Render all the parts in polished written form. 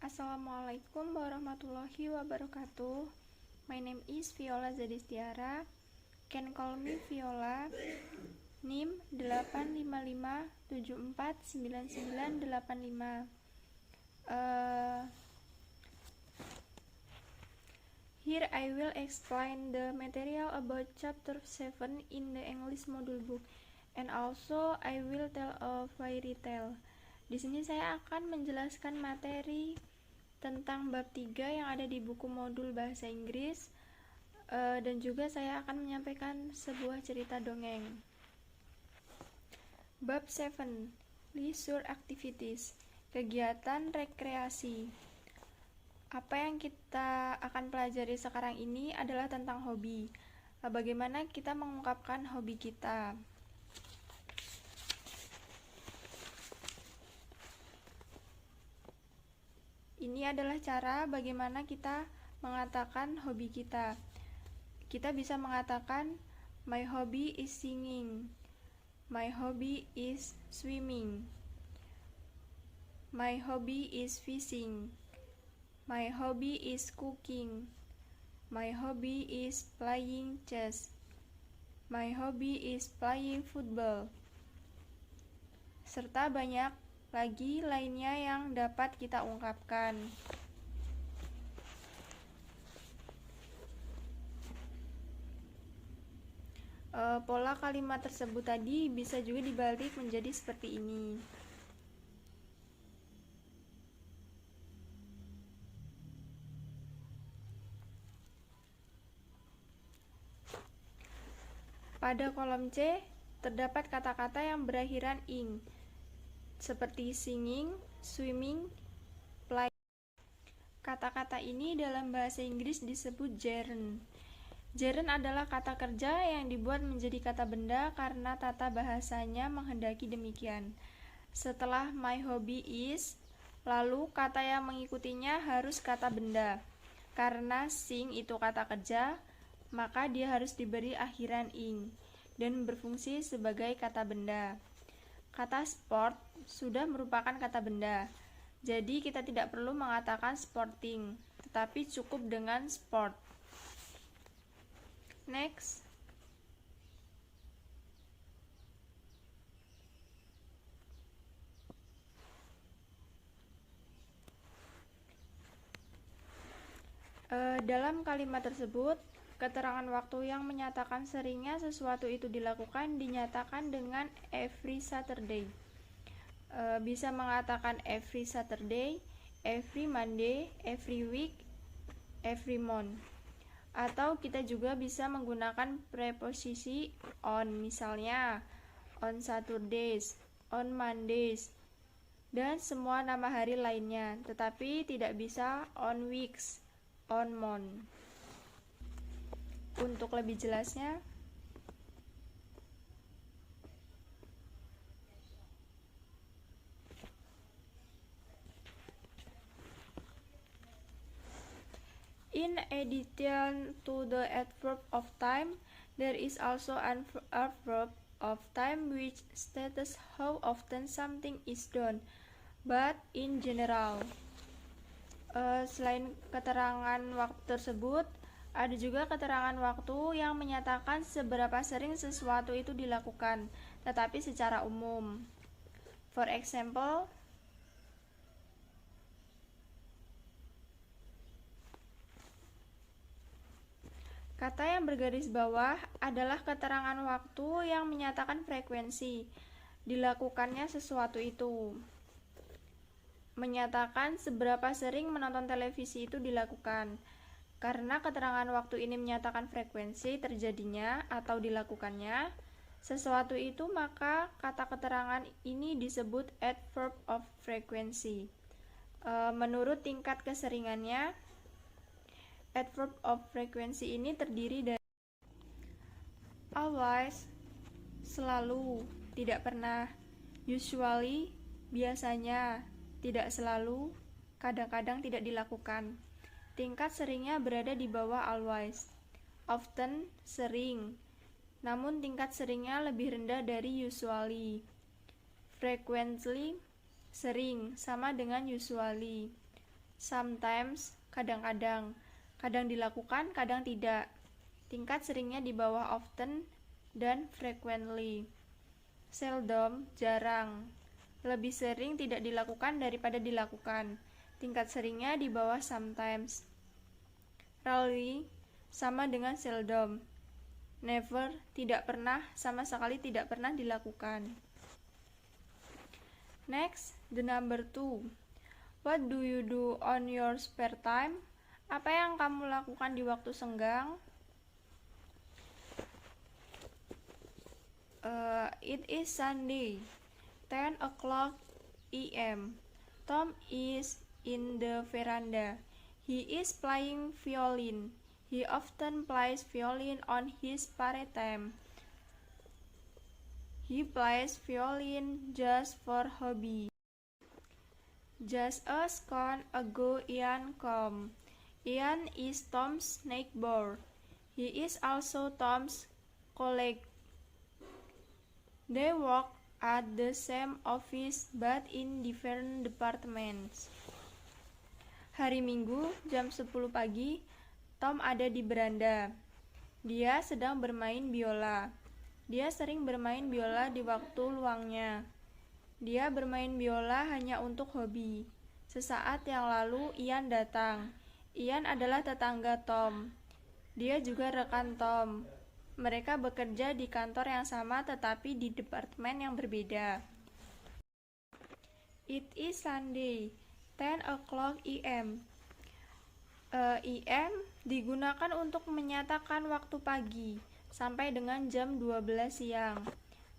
Assalamualaikum warahmatullahi wabarakatuh. My name is Viola Zadistiara. Can call me Viola. NIM 855749985. Here I will explain the material about chapter 7 in the English module book, and also I will tell a fairy tale. Di sini saya akan menjelaskan materi tentang bab 3 yang ada di buku modul bahasa Inggris, dan juga saya akan menyampaikan sebuah cerita dongeng. Bab 7, Leisure Activities, kegiatan rekreasi. Apa yang kita akan pelajari sekarang ini adalah tentang hobi. Bagaimana kita mengungkapkan hobi kita. Ini adalah cara bagaimana kita mengatakan hobi kita. Kita bisa mengatakan, my hobby is singing, my hobby is swimming, my hobby is fishing, my hobby is cooking, my hobby is playing chess, my hobby is playing football, serta banyak lagi lainnya yang dapat kita ungkapkan. Pola kalimat tersebut tadi bisa juga dibalik menjadi seperti ini. Pada kolom C terdapat kata-kata yang berakhiran ing, seperti singing, swimming, play. Kata-kata ini dalam bahasa Inggris disebut gerund. Gerund adalah kata kerja yang dibuat menjadi kata benda karena tata bahasanya menghendaki demikian. Setelah my hobby is, lalu kata yang mengikutinya harus kata benda. Karena sing itu kata kerja, maka dia harus diberi akhiran ing dan berfungsi sebagai kata benda. Kata sport sudah merupakan kata benda, jadi kita tidak perlu mengatakan sporting, tetapi cukup dengan sport. Next. Dalam kalimat tersebut, keterangan waktu yang menyatakan seringnya sesuatu itu dilakukan dinyatakan dengan every Saturday. Bisa mengatakan every Saturday, every Monday, every week, every month. Atau kita juga bisa menggunakan preposisi on, misalnya on Saturdays, on Mondays, dan semua nama hari lainnya, tetapi tidak bisa on weeks, on month. Untuk lebih jelasnya, in addition to the adverb of time, there is also an adverb of time which states how often something is done, but in general. Selain keterangan waktu tersebut, ada juga keterangan waktu yang menyatakan seberapa sering sesuatu itu dilakukan, tetapi secara umum. For example, kata yang bergaris bawah adalah keterangan waktu yang menyatakan frekuensi dilakukannya sesuatu itu. Menyatakan seberapa sering menonton televisi itu dilakukan. Karena keterangan waktu ini menyatakan frekuensi terjadinya atau dilakukannya sesuatu itu, maka kata keterangan ini disebut adverb of frequency. Menurut tingkat keseringannya, adverb of frequency ini terdiri dari always, selalu, tidak pernah, usually, biasanya, tidak selalu, kadang-kadang tidak dilakukan. Tingkat seringnya berada di bawah always. Often, sering, namun tingkat seringnya lebih rendah dari usually. Frequently, sering, sama dengan usually. sometimes, kadang-kadang. Kadang dilakukan, kadang tidak. Tingkat seringnya di bawah often dan frequently. Seldom, jarang. Lebih sering tidak dilakukan daripada dilakukan. Tingkat seringnya di bawah sometimes. Rarely, sama dengan seldom. Never, tidak pernah, sama sekali tidak pernah dilakukan. Next, the number 2. What do you do on your spare time? Apa yang kamu lakukan di waktu senggang? It is Sunday, 10 o'clock a.m. Tom is in the veranda. He is playing violin. He often plays violin on his spare time. He plays violin just for hobby. Just a second ago Ian came. Ian is Tom's neighbor. He is also Tom's colleague. They work at the same office but in different departments. Hari Minggu, jam 10 pagi, Tom ada di beranda. Dia sedang bermain biola. Dia sering bermain biola di waktu luangnya. Dia bermain biola hanya untuk hobi. Sesaat yang lalu, Ian datang. Ian adalah tetangga Tom. Dia juga rekan Tom. Mereka bekerja di kantor yang sama tetapi di departemen yang berbeda. It is Sunday, 10 o'clock a.m. AM digunakan untuk menyatakan waktu pagi sampai dengan jam 12 siang.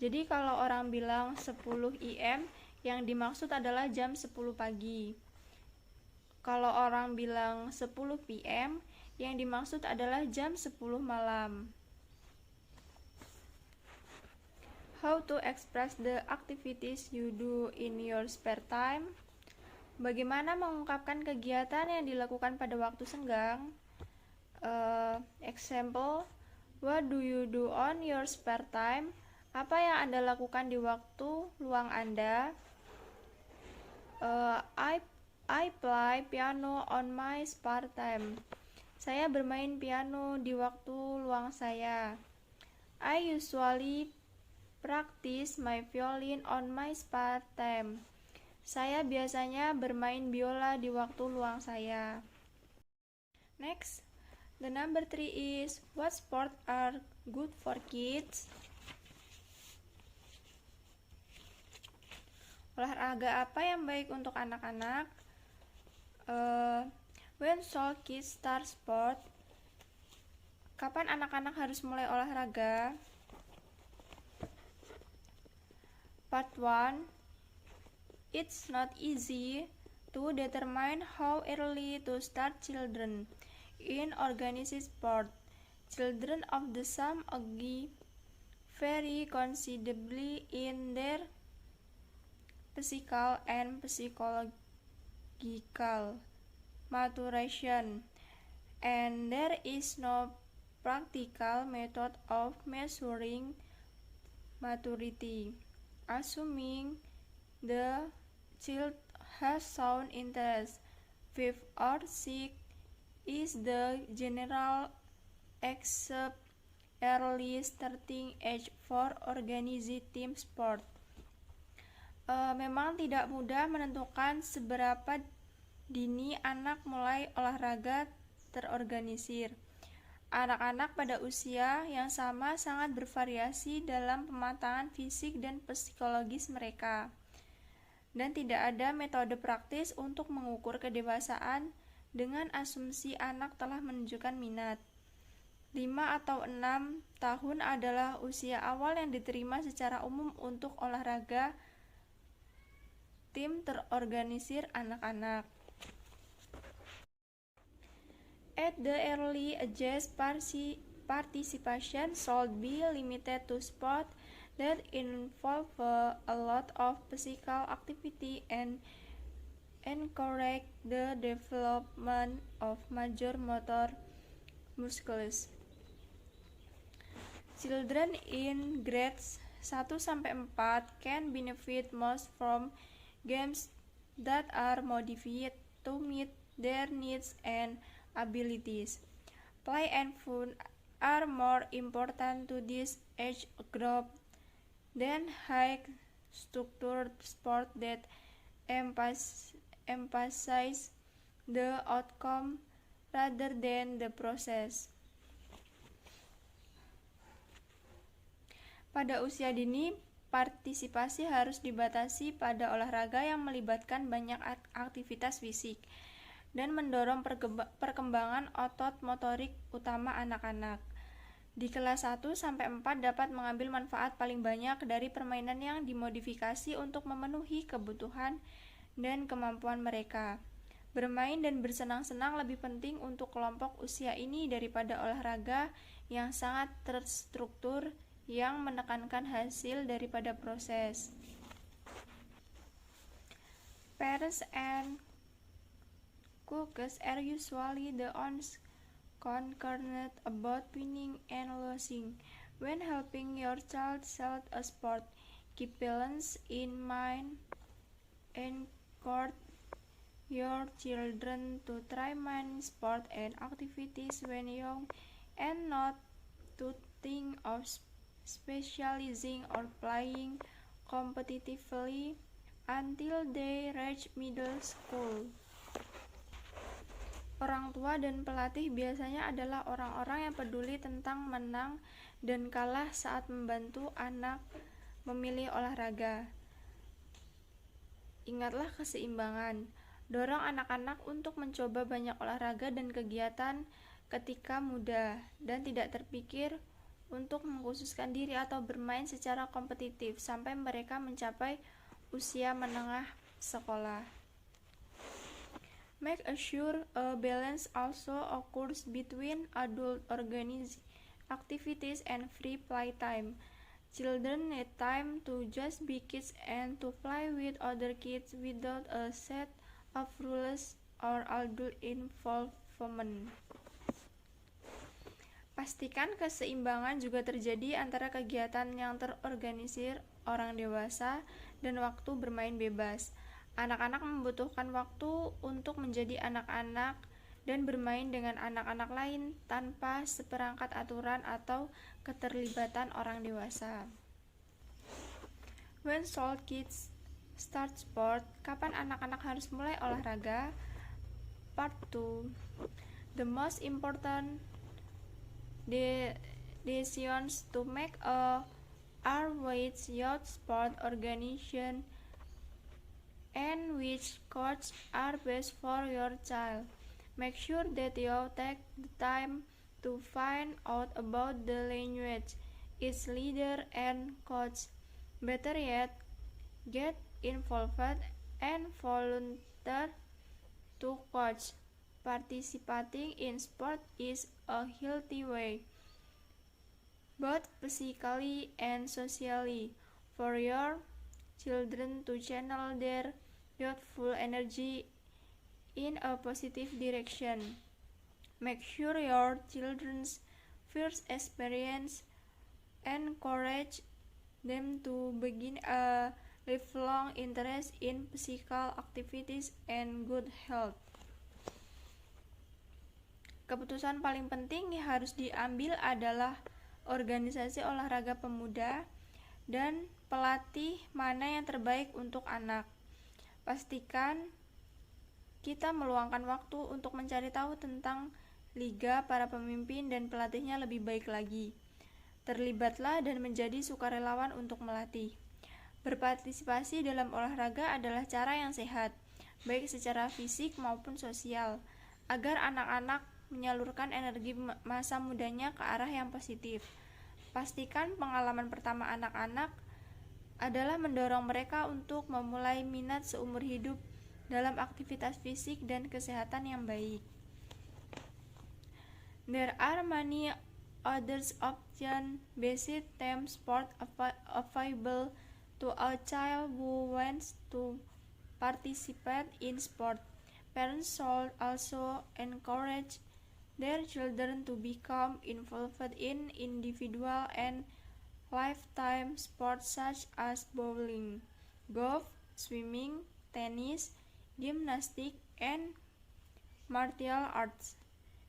Jadi kalau orang bilang 10 AM, yang dimaksud adalah jam 10 pagi. Kalau orang bilang 10 PM, yang dimaksud adalah jam 10 malam. How to express the activities you do in your spare time? Bagaimana mengungkapkan kegiatan yang dilakukan pada waktu senggang? Example, what do you do on your spare time? Apa yang Anda lakukan di waktu luang Anda? I play piano on my spare time. Saya bermain piano di waktu luang saya. I usually practice my violin on my spare time. Saya biasanya bermain biola di waktu luang saya. Next, the number 3 is, what sports are good for kids? Olahraga apa yang baik untuk anak-anak? When should kids start sport? Kapan anak-anak harus mulai olahraga? Part 1. It's not easy to determine how early to start children in organized sport. Children of the same age vary considerably in their physical and psychological maturation, and there is no practical method of measuring maturity. Assuming the child has shown interest, 5 or 6 is the general accepted early starting age for organized team sport. Memang tidak mudah menentukan seberapa dini anak mulai olahraga terorganisir. Anak-anak pada usia yang sama sangat bervariasi dalam pematangan fisik dan psikologis mereka. Dan tidak ada metode praktis untuk mengukur kedewasaan dengan asumsi anak telah menunjukkan minat. 5 atau 6 tahun adalah usia awal yang diterima secara umum untuk olahraga tim terorganisir anak-anak. At the early ages, participation should be limited to sports that involve a lot of physical activity and encourage the development of major motor muscles. Children in grades 1-4 can benefit most from games that are modified to meet their needs and abilities. Play and fun are more important to this age group than high-structured sport that emphasize the outcome rather than the process. Pada usia dini, partisipasi harus dibatasi pada olahraga yang melibatkan banyak aktivitas fisik dan mendorong perkembangan otot motorik utama anak-anak. Di kelas 1 sampai 4 dapat mengambil manfaat paling banyak dari permainan yang dimodifikasi untuk memenuhi kebutuhan dan kemampuan mereka. Bermain dan bersenang-senang lebih penting untuk kelompok usia ini daripada olahraga yang sangat terstruktur yang menekankan hasil daripada proses. Parents and coaches are usually the ones concerned about winning and losing when helping your child select a sport. Keep balance in mind and encourage your children to try many sports and activities when young and not to think of specializing or playing competitively until they reach middle school. Orang tua dan pelatih biasanya adalah orang-orang yang peduli tentang menang dan kalah saat membantu anak memilih olahraga. Ingatlah keseimbangan. Dorong anak-anak untuk mencoba banyak olahraga dan kegiatan ketika muda dan tidak terpikir untuk mengkhususkan diri atau bermain secara kompetitif sampai mereka mencapai usia menengah sekolah. Make sure a balance also occurs between adult organized activities and free playtime. Children need time to just be kids and to play with other kids without a set of rules or adult involvement. Pastikan keseimbangan juga terjadi antara kegiatan yang terorganisir orang dewasa dan waktu bermain bebas. Anak-anak membutuhkan waktu untuk menjadi anak-anak dan bermain dengan anak-anak lain tanpa seperangkat aturan atau keterlibatan orang dewasa. When should kids start sport? Kapan anak-anak harus mulai olahraga? Part 2. The most important decisions to make are which youth sport organization and which coach are best for your child. Make sure that you take the time to find out about the language, its leader and coach. Better yet, get involved and volunteer to coach. Participating in sport is a healthy way, both physically and socially, for your children to channel their youthful energy in a positive direction. Make sure your children's first experience encourage them to begin a lifelong interest in physical activities and good health. Keputusan paling penting yang harus diambil adalah organisasi olahraga pemuda dan pelatih mana yang terbaik untuk anak. Pastikan kita meluangkan waktu untuk mencari tahu tentang liga, para pemimpin dan pelatihnya lebih baik lagi. Terlibatlah dan menjadi sukarelawan untuk melatih. Berpartisipasi dalam olahraga adalah cara yang sehat, baik secara fisik maupun sosial, agar anak-anak menyalurkan energi masa mudanya ke arah yang positif. Pastikan pengalaman pertama anak-anak adalah mendorong mereka untuk memulai minat seumur hidup dalam aktivitas fisik dan kesehatan yang baik. There are many other option-based team sport available to a child who wants to participate in sport. Parents should also encourage their children to become involved in individual and lifetime sports such as bowling, golf, swimming, tennis, gymnastics, and martial arts.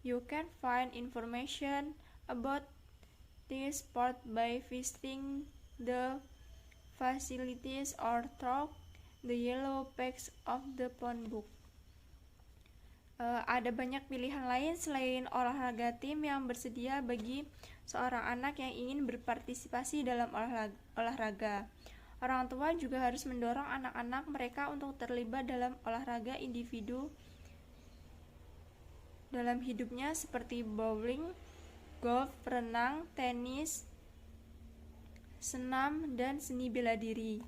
You can find information about this sport by visiting the facilities or through the yellow pages of the phone book. Ada banyak pilihan lain selain olahraga tim yang bersedia bagi seorang anak yang ingin berpartisipasi dalam olahraga. Orang tua juga harus mendorong anak-anak mereka untuk terlibat dalam olahraga individu dalam hidupnya seperti bowling, golf, renang, tenis, senam, dan seni bela diri.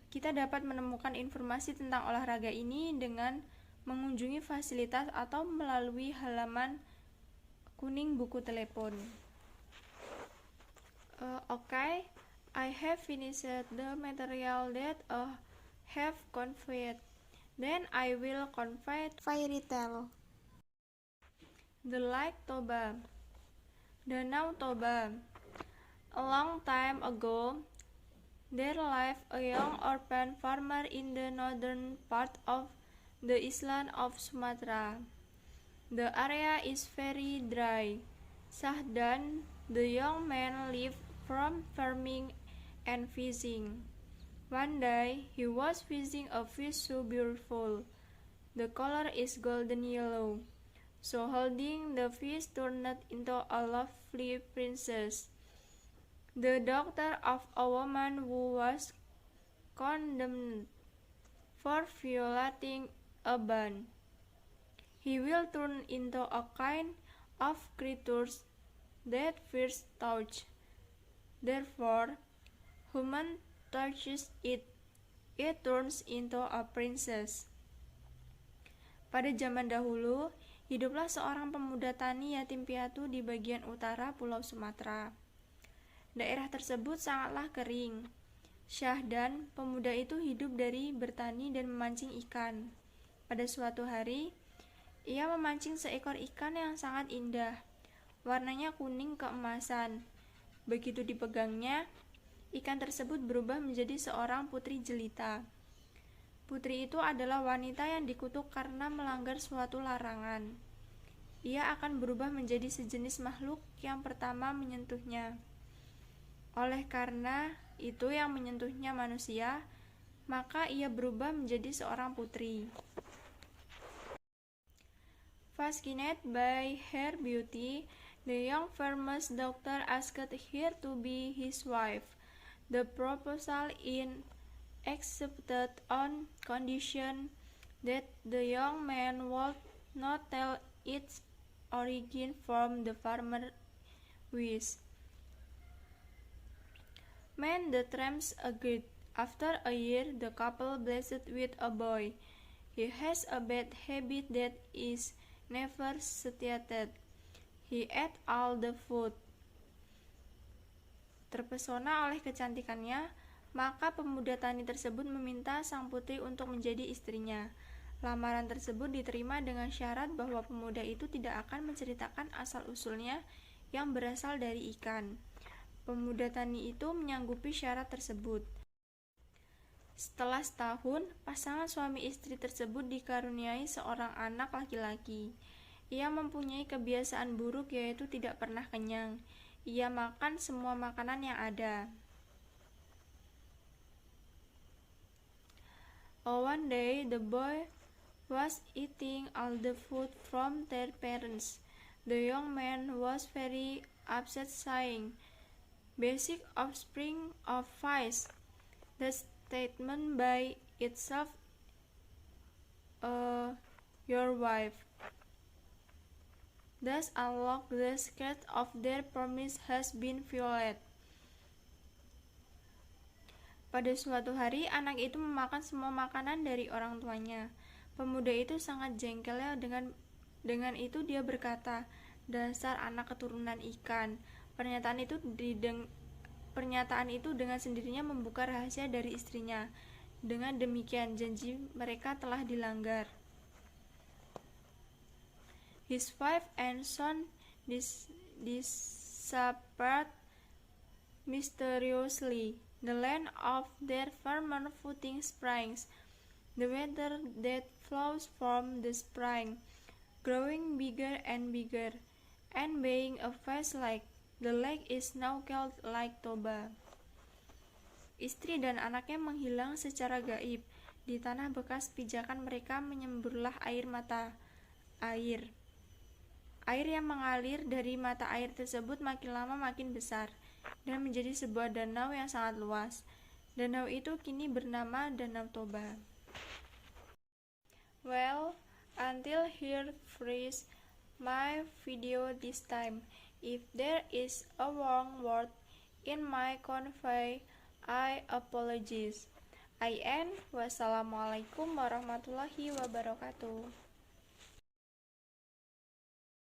Kita dapat menemukan informasi tentang olahraga ini dengan mengunjungi fasilitas atau melalui halaman kuning buku telepon. Okay, I have finished the material that I have conveyed. Then I will convey fairy tale. The Lake Toba. Danau Toba. A long time ago, there lived a young urban farmer in the northern part of the island of Sumatra. The area is very dry. Sahdan, the young man, lived from farming and fishing. One day, he was fishing a fish so beautiful. The color is golden yellow. So holding the fish turned into a lovely princess, the daughter of a woman who was condemned for violating a ban. He will turn into a kind of creature that fears touch. Therefore, human touches it turns into a princess. Pada zaman dahulu, hiduplah seorang pemuda tani yatim piatu di bagian utara Pulau Sumatera. Daerah tersebut sangatlah kering. Syahdan, pemuda itu hidup dari bertani dan memancing ikan. Pada suatu hari, ia memancing seekor ikan yang sangat indah. Warnanya kuning keemasan. Begitu dipegangnya, ikan tersebut berubah menjadi seorang putri jelita. Putri itu adalah wanita yang dikutuk karena melanggar suatu larangan. Ia akan berubah menjadi sejenis makhluk yang pertama menyentuhnya. Oleh karena itu yang menyentuhnya manusia, maka ia berubah menjadi seorang putri. Fascinated by her beauty, the young farmer's daughter asked her to be his wife. The proposal is accepted on condition that the young man would not tell its origin from the farmer's wish. When the tramps agreed, after a year the couple blessed with a boy. He has a bad habit that is never satiated. He ate all the food. Terpesona oleh kecantikannya, maka pemuda tani tersebut meminta sang putri untuk menjadi istrinya. Lamaran tersebut diterima dengan syarat bahwa pemuda itu tidak akan menceritakan asal-usulnya yang berasal dari ikan. Pemuda tani itu menyanggupi syarat tersebut. Setelah setahun, pasangan suami istri tersebut dikaruniai seorang anak laki-laki. Ia mempunyai kebiasaan buruk yaitu tidak pernah kenyang. Ia makan semua makanan yang ada. One day, the boy was eating all the food from their parents. The young man was very upset, saying, "Basic offspring of vice." The statement by itself, your wife, thus unlock the secret of their promise has been violated. Pada suatu hari, anak itu memakan semua makanan dari orang tuanya. Pemuda itu sangat jengkel dengan itu dia berkata, "Dasar anak keturunan ikan." Pernyataan itu dengan sendirinya membuka rahasia dari istrinya. Dengan demikian, janji mereka telah dilanggar. His wife and son disappeared mysteriously. The land of their former footing springs. The water that flows from the spring growing bigger and bigger, and being a vast lake. The lake is now called Lake Toba. Istri dan anaknya menghilang secara gaib. Di tanah bekas pijakan mereka menyemburlah air mata air. Air yang mengalir dari mata air tersebut makin lama makin besar dan menjadi sebuah danau yang sangat luas. Danau itu kini bernama Danau Toba. Well, until here freeze my video this time. If there is a wrong word in my convey, I apologize. I end. Wassalamualaikum warahmatullahi wabarakatuh.